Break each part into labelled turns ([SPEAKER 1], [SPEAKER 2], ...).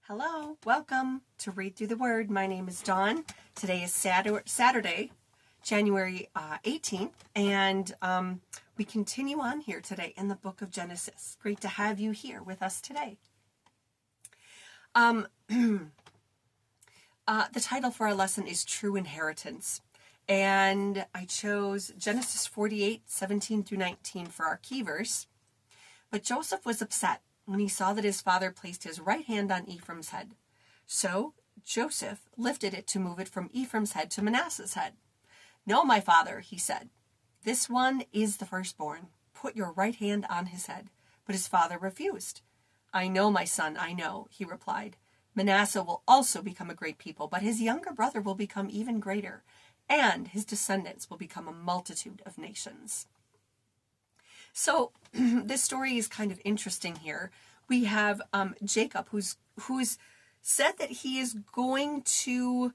[SPEAKER 1] Hello, welcome to Read Through the Word. My name is Dawn. Today is Saturday, January 18th, and we continue on here today in the book of Genesis. Great to have you here with us today. The title for our lesson is True Inheritance, and I chose Genesis 48:17 through 19 for our key verse. But Joseph was upset when he saw that his father placed his right hand on Ephraim's head. So Joseph lifted it to move it from Ephraim's head to Manasseh's head. "No, my father," he said. "This one is the firstborn. Put your right hand on his head." But his father refused. "I know, my son, I know," he replied. "Manasseh will also become a great people, but his younger brother will become even greater, and his descendants will become a multitude of nations." So this story is kind of interesting here. We have Jacob, who's said that he is going to,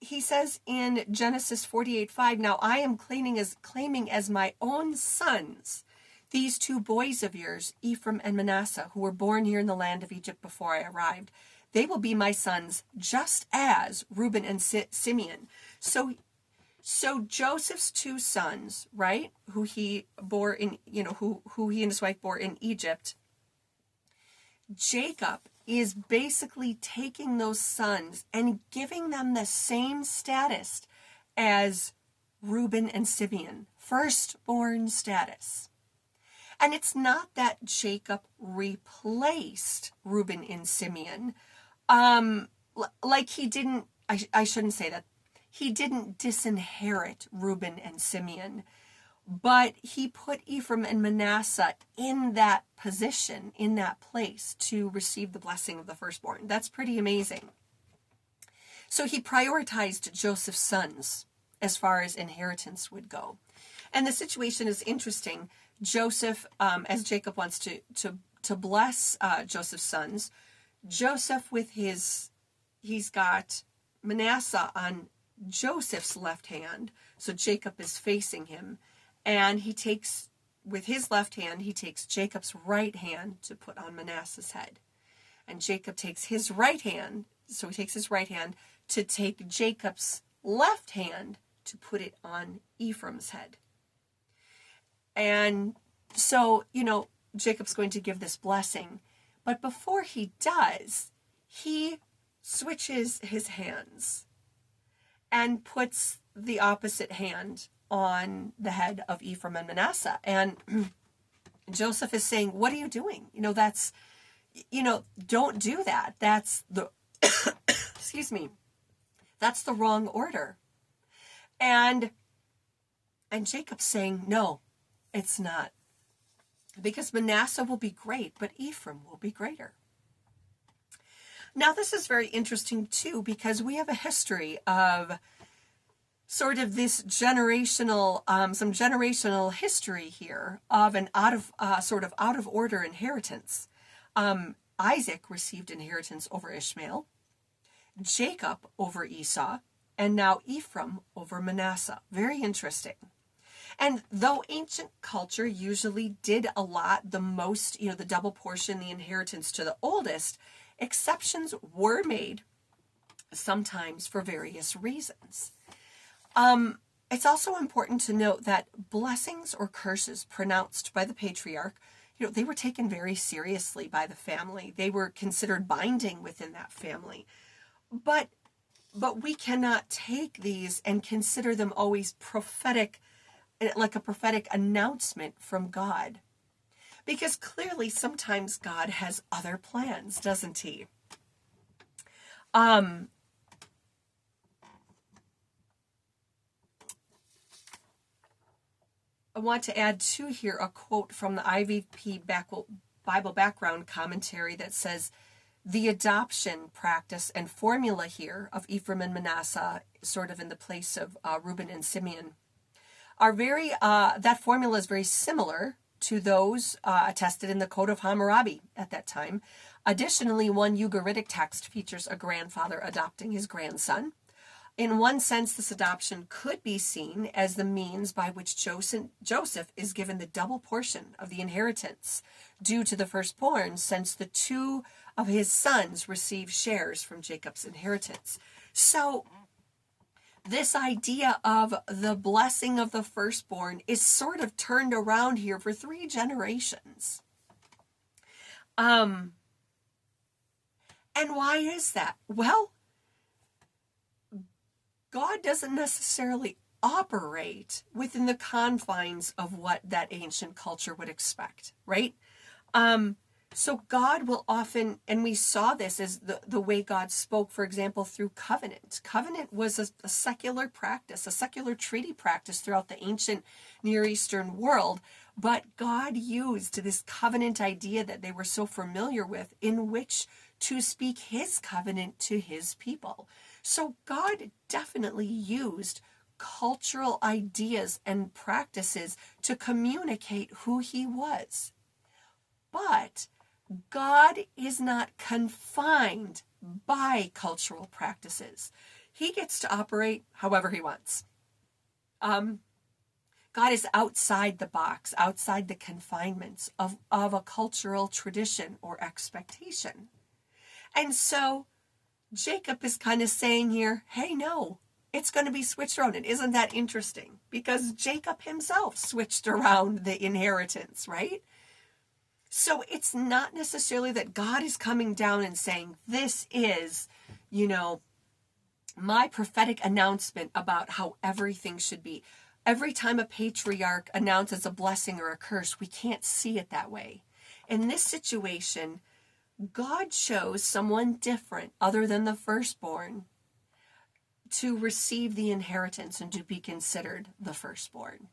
[SPEAKER 1] he says in Genesis 48:5, "Now I am claiming as my own sons these two boys of yours, Ephraim and Manasseh, who were born here in the land of Egypt before I arrived. They will be my sons, just as Reuben and Simeon." So Joseph's two sons, right, who he bore in, who he and his wife bore in Egypt, Jacob is basically taking those sons and giving them the same status as Reuben and Simeon, firstborn status. And it's not that Jacob replaced Reuben and Simeon, like he didn't, I shouldn't say that. He didn't disinherit Reuben and Simeon, but he put Ephraim and Manasseh in that position, in that place, to receive the blessing of the firstborn. That's pretty amazing. So he prioritized Joseph's sons as far as inheritance would go. And the situation is interesting. Joseph, as Jacob wants to bless Joseph's sons, Joseph he's got Manasseh on Joseph's left hand, so Jacob is facing him, and with his left hand, he takes Jacob's right hand to put on Manasseh's head. And Jacob takes his right hand, so he takes his right hand to take Jacob's left hand to put it on Ephraim's head. And so, Jacob's going to give this blessing, but before he does, he switches his hands and puts the opposite hand on the head of Ephraim and Manasseh. And Joseph is saying, "What are you doing? Don't do that. That's the, excuse me, that's the wrong order." And Jacob's saying, "No, it's not. Because Manasseh will be great, but Ephraim will be greater." Now, this is very interesting, too, because we have a history of sort of this generational, some generational history here of an out of order inheritance. Isaac received inheritance over Ishmael, Jacob over Esau, and now Ephraim over Manasseh. Very interesting. And though ancient culture usually did allot the most, the double portion, the inheritance to the oldest, exceptions were made sometimes for various reasons. It's also important to note that blessings or curses pronounced by the patriarch, they were taken very seriously by the family. They were considered binding within that family. But we cannot take these and consider them always prophetic, like a prophetic announcement from God. Because clearly sometimes God has other plans, doesn't he? I want to add to here a quote from the IVP Bible Background Commentary that says, "The adoption practice and formula here of Ephraim and Manasseh, sort of in the place of Reuben and Simeon, that formula is very similar to those attested in the Code of Hammurabi at that time. Additionally, one Ugaritic text features a grandfather adopting his grandson. In one sense, this adoption could be seen as the means by which Joseph is given the double portion of the inheritance due to the firstborn, since the two of his sons receive shares from Jacob's inheritance. So this idea of the blessing of the firstborn is sort of turned around here for 3 generations. And why is that? Well, God doesn't necessarily operate within the confines of what that ancient culture would expect, right? So God will often, and we saw this as the way God spoke, for example, through covenant. Covenant was a secular practice, a secular treaty practice throughout the ancient Near Eastern world. But God used this covenant idea that they were so familiar with in which to speak his covenant to his people. So God definitely used cultural ideas and practices to communicate who he was. But God is not confined by cultural practices. He gets to operate however he wants. God is outside the box, outside the confinements of a cultural tradition or expectation. And so Jacob is kind of saying here, hey, no, it's going to be switched around. And isn't that interesting? Because Jacob himself switched around the inheritance, right? So it's not necessarily that God is coming down and saying, this is, my prophetic announcement about how everything should be. Every time a patriarch announces a blessing or a curse, we can't see it that way. In this situation, God chose someone different other than the firstborn to receive the inheritance and to be considered the firstborn.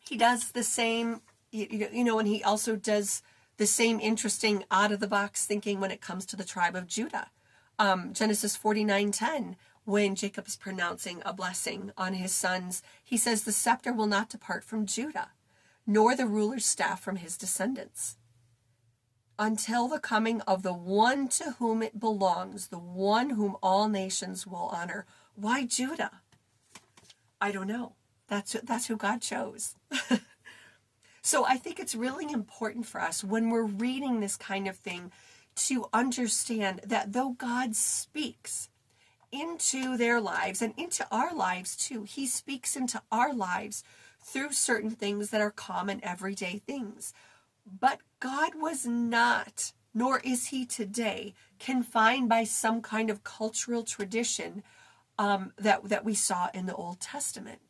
[SPEAKER 1] He does the same, and he also does the same interesting out-of-the-box thinking when it comes to the tribe of Judah. Genesis 49:10, when Jacob is pronouncing a blessing on his sons, he says, the scepter will not depart from Judah, nor the ruler's staff from his descendants, until the coming of the one to whom it belongs, the one whom all nations will honor. Why Judah? I don't know. That's who God chose. So I think it's really important for us when we're reading this kind of thing to understand that though God speaks into their lives and into our lives too, he speaks into our lives through certain things that are common everyday things. But God was not, nor is he today, confined by some kind of cultural tradition that we saw in the Old Testament.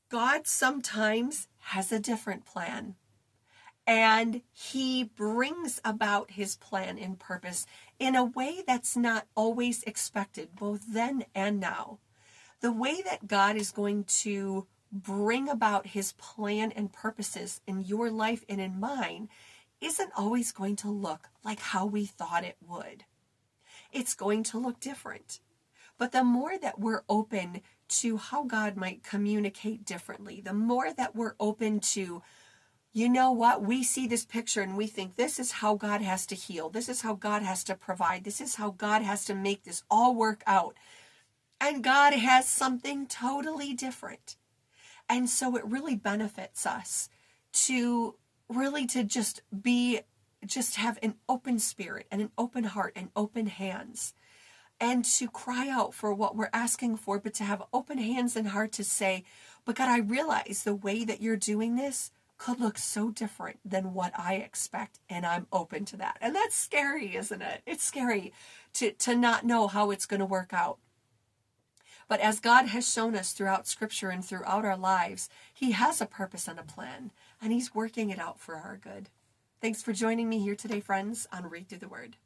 [SPEAKER 1] God sometimes has a different plan, and he brings about his plan and purpose in a way that's not always expected, both then and now. The way that God is going to bring about his plan and purposes in your life and in mine isn't always going to look like how we thought it would. It's going to look different. But the more that we're open to how God might communicate differently, the more that we're open to, you know what, we see this picture and we think this is how God has to heal. This is how God has to provide. This is how God has to make this all work out. And God has something totally different. And so it really benefits us to just have an open spirit and an open heart and open hands, and to cry out for what we're asking for, but to have open hands and heart to say, but God, I realize the way that you're doing this could look so different than what I expect, and I'm open to that. And that's scary, isn't it? It's scary to not know how it's going to work out. But as God has shown us throughout Scripture and throughout our lives, he has a purpose and a plan, and he's working it out for our good. Thanks for joining me here today, friends, on Read Through the Word.